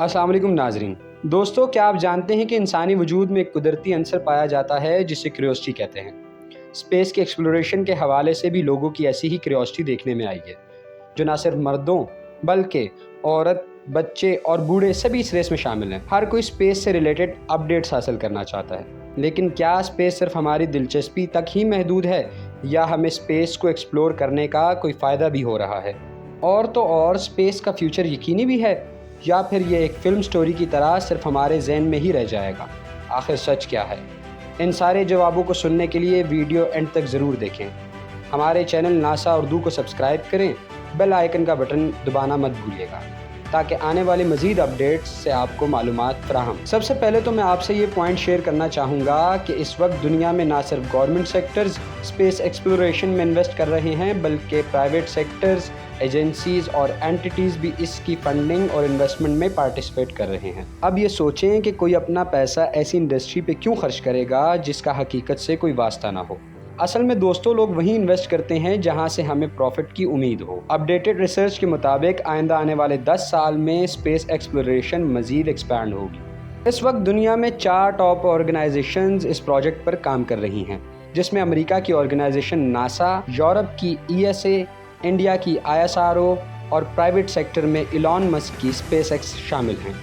अस्सलाम वालेकुम नाजरीन। दोस्तों, क्या आप जानते हैं कि इंसानी वजूद में एक कुदरती अंसर पाया जाता है जिसे क्यूरियोसिटी कहते हैं। स्पेस के एक्सप्लोरेशन के हवाले से भी लोगों की ऐसी ही क्यूरियोसिटी देखने में आई है, जो ना सिर्फ मर्दों बल्कि औरत, बच्चे और बूढ़े सभी इस रेस में शामिल हैं। हर कोई स्पेस से रिलेटेड अपडेट्स हासिल करना चाहता है, लेकिन क्या स्पेस सिर्फ हमारी दिलचस्पी तक ही महदूद है या हमें स्पेस को एक्सप्लोर करने का कोई फ़ायदा भी हो रहा है? और तो और स्पेस का फ्यूचर यकीनी भी है या फिर ये एक फ़िल्म स्टोरी की तरह सिर्फ हमारे जहन में ही रह जाएगा? आखिर सच क्या है? इन सारे जवाबों को सुनने के लिए वीडियो एंड तक ज़रूर देखें। हमारे चैनल नासा उर्दू को सब्सक्राइब करें, बेल आइकन का बटन दबाना मत भूलिएगा ताकि आने वाले मज़ीद अपडेट्स से आपको मालूमात फराहम। सबसे पहले तो मैं आपसे ये पॉइंट शेयर करना चाहूँगा कि इस वक्त दुनिया में ना सिर्फ गवर्नमेंट सेक्टर्स स्पेस एक्सप्लोरेशन में इन्वेस्ट कर रहे हैं, बल्कि प्राइवेट सेक्टर्स, एजेंसीज़ और एंटिटीज़ भी इसकी फंडिंग और इन्वेस्टमेंट में पार्टिसिपेट कर रहे हैं। अब ये सोचें कि कोई अपना पैसा ऐसी इंडस्ट्री पे क्यों खर्च करेगा जिसका हकीकत से कोई वास्ता ना हो। असल में दोस्तों, लोग वहीं इन्वेस्ट करते हैं जहां से हमें प्रॉफिट की उम्मीद हो। अपडेटेड रिसर्च के मुताबिक आइंदा आने वाले 10 साल में स्पेस एक्सप्लोरेशन मज़ीद एक्सपैंड होगी। इस वक्त दुनिया में 4 टॉप ऑर्गेनाइजेशंस इस प्रोजेक्ट पर काम कर रही हैं, जिसमें अमेरिका की ऑर्गेनाइजेशन नासा, यूरोप की ESA, इंडिया की ISRO और प्राइवेट सेक्टर में इलॉन मस्क की SpaceX शामिल हैं।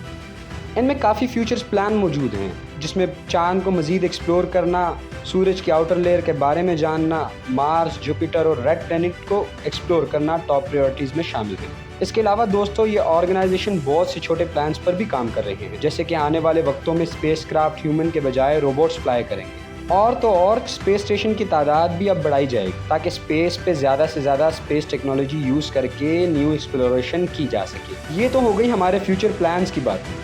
इनमें काफ़ी फ्यूचर्स प्लान मौजूद हैं, जिसमें चांद को मज़ीद एक्सप्लोर करना, सूरज की आउटर लेयर के बारे में जानना, मार्स, जुपिटर और रेड प्लैनेट को एक्सप्लोर करना टॉप प्रायोरिटीज़ में शामिल है। इसके अलावा दोस्तों, ये ऑर्गेनाइजेशन बहुत से छोटे प्लान्स पर भी काम कर रहे हैं, जैसे कि आने वाले वक्तों में स्पेस क्राफ्ट ह्यूमन के बजाय रोबोट्स फ्लाई करेंगे। और तो और स्पेस स्टेशन की तादाद भी अब बढ़ाई जाएगी ताकि स्पेस पे ज़्यादा से ज़्यादा स्पेस टेक्नोलॉजी यूज़ करके न्यू एक्सप्लोरेशन की जा सके। ये तो हो गई हमारे फ्यूचर प्लान्स की बात।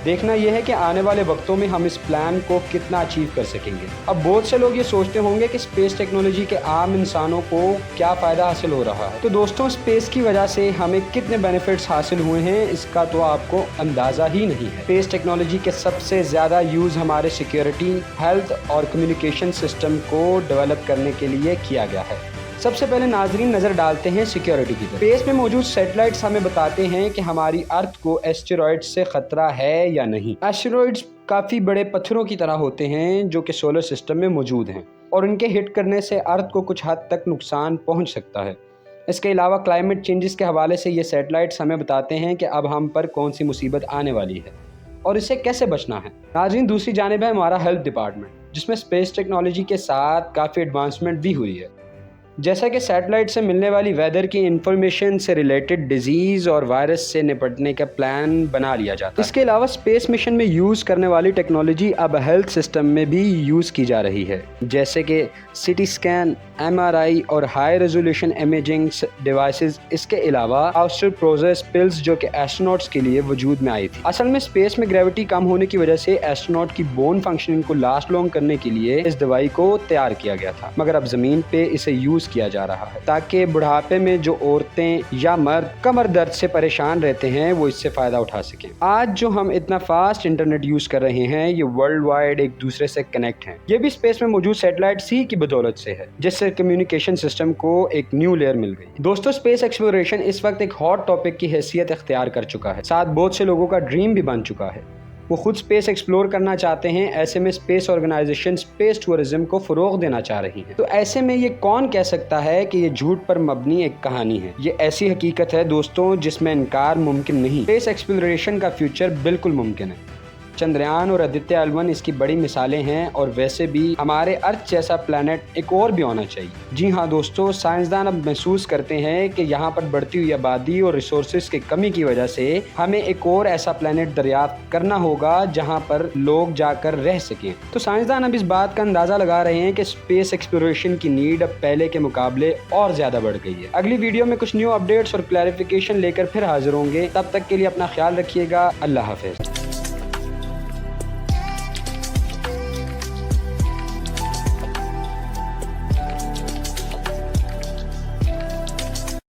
देखना यह है कि आने वाले वक्तों में हम इस प्लान को कितना अचीव कर सकेंगे। अब बहुत से लोग ये सोचते होंगे कि स्पेस टेक्नोलॉजी के आम इंसानों को क्या फ़ायदा हासिल हो रहा है। तो दोस्तों, स्पेस की वजह से हमें कितने बेनिफिट्स हासिल हुए हैं इसका तो आपको अंदाज़ा ही नहीं है। स्पेस टेक्नोलॉजी के सबसे ज़्यादा यूज़ हमारे सिक्योरिटी, हेल्थ और कम्युनिकेशन सिस्टम को डेवलप करने के लिए किया गया है। सबसे पहले नाजरीन नज़र डालते हैं सिक्योरिटी की तरफ। स्पेस में मौजूद सैटेलाइट्स हमें बताते हैं कि हमारी अर्थ को एस्टेरॉइड से ख़तरा है या नहीं। एस्टेरॉइड्स काफ़ी बड़े पत्थरों की तरह होते हैं जो कि सोलर सिस्टम में मौजूद हैं और उनके हिट करने से अर्थ को कुछ हद तक नुकसान पहुंच सकता है। इसके अलावा क्लाइमेट चेंजेस के हवाले से ये सैटेलाइट्स हमें बताते हैं कि अब हम पर कौन सी मुसीबत आने वाली है और इससे कैसे बचना है। नाज़रीन, दूसरी जानिब है हमारा हेल्थ डिपार्टमेंट, जिसमें स्पेस टेक्नोलॉजी के साथ काफ़ी एडवांसमेंट भी हुई है। जैसा कि सैटेलाइट से मिलने वाली वेदर की इंफॉर्मेशन से रिलेटेड डिजीज़ और वायरस से निपटने का प्लान बना लिया जाता है। इसके अलावा स्पेस मिशन में यूज़ करने वाली टेक्नोलॉजी अब हेल्थ सिस्टम में भी यूज़ की जा रही है, जैसे कि CT स्कैन, MRI और हाई रेजोल्यूशन इमेजिंग डिवाइसेस। इसके अलावा ऑस्टियोपोरोसिस पिल्स जो कि एस्ट्रोनॉट्स के लिए वजूद में आई थी। असल में स्पेस में ग्रेविटी कम होने की वजह से एस्ट्रोनॉट की बोन फंक्शनिंग को लास्ट लॉन्ग करने के लिए इस दवाई को तैयार किया गया था, मगर अब ज़मीन पे इसे यूज़ किया जा रहा है ताकि बुढ़ापे में जो औरतें या मर्द कमर दर्द से परेशान रहते हैं वो इससे फ़ायदा उठा सकें। आज जो हम इतना फास्ट इंटरनेट यूज़ कर रहे हैं, ये वर्ल्ड वाइड एक दूसरे से कनेक्ट हैं। ये भी स्पेस में मौजूद सैटेलाइट्स ही की बदौलत से है, जिससे कम्युनिकेशन सिस्टम को एक न्यू लेयर मिल गई। दोस्तों, स्पेस एक्सप्लोरेशन इस वक्त एक हॉट टॉपिक की हैसियत इख्तियार कर चुका है, साथ बहुत से लोगों का ड्रीम भी बन चुका है। वो खुद स्पेस एक्सप्लोर करना चाहते हैं। ऐसे में स्पेस ऑर्गेनाइजेशन स्पेस टूरिज्म को फ़रोग़ देना चाह रही हैं। तो ऐसे में ये कौन कह सकता है कि ये झूठ पर मबनी एक कहानी है? ये ऐसी हकीकत है दोस्तों जिसमें इनकार मुमकिन नहीं। स्पेस एक्सप्लोरेशन का फ्यूचर बिल्कुल मुमकिन है। चंद्रयान और आदित्य L1 इसकी बड़ी मिसालें हैं और वैसे भी हमारे अर्थ जैसा प्लैनेट एक और भी होना चाहिए। जी हाँ दोस्तों, साइंसदान अब महसूस करते हैं कि यहाँ पर बढ़ती हुई आबादी और रिसोर्सेज की कमी की वजह से हमें एक और ऐसा प्लैनेट दरियाफ्त करना होगा जहाँ पर लोग जाकर रह सकें। तो साइंसदान अब इस बात का अंदाज़ा लगा रहे हैं कि स्पेस एक्सप्लोरेशन की नीड अब पहले के मुकाबले और ज़्यादा बढ़ गई है। अगली वीडियो में कुछ न्यू अपडेट्स और क्लैरिफिकेशन लेकर फिर हाजिर होंगे। तब तक के लिए अपना ख्याल रखिएगा। अल्लाह हाफ़िज़।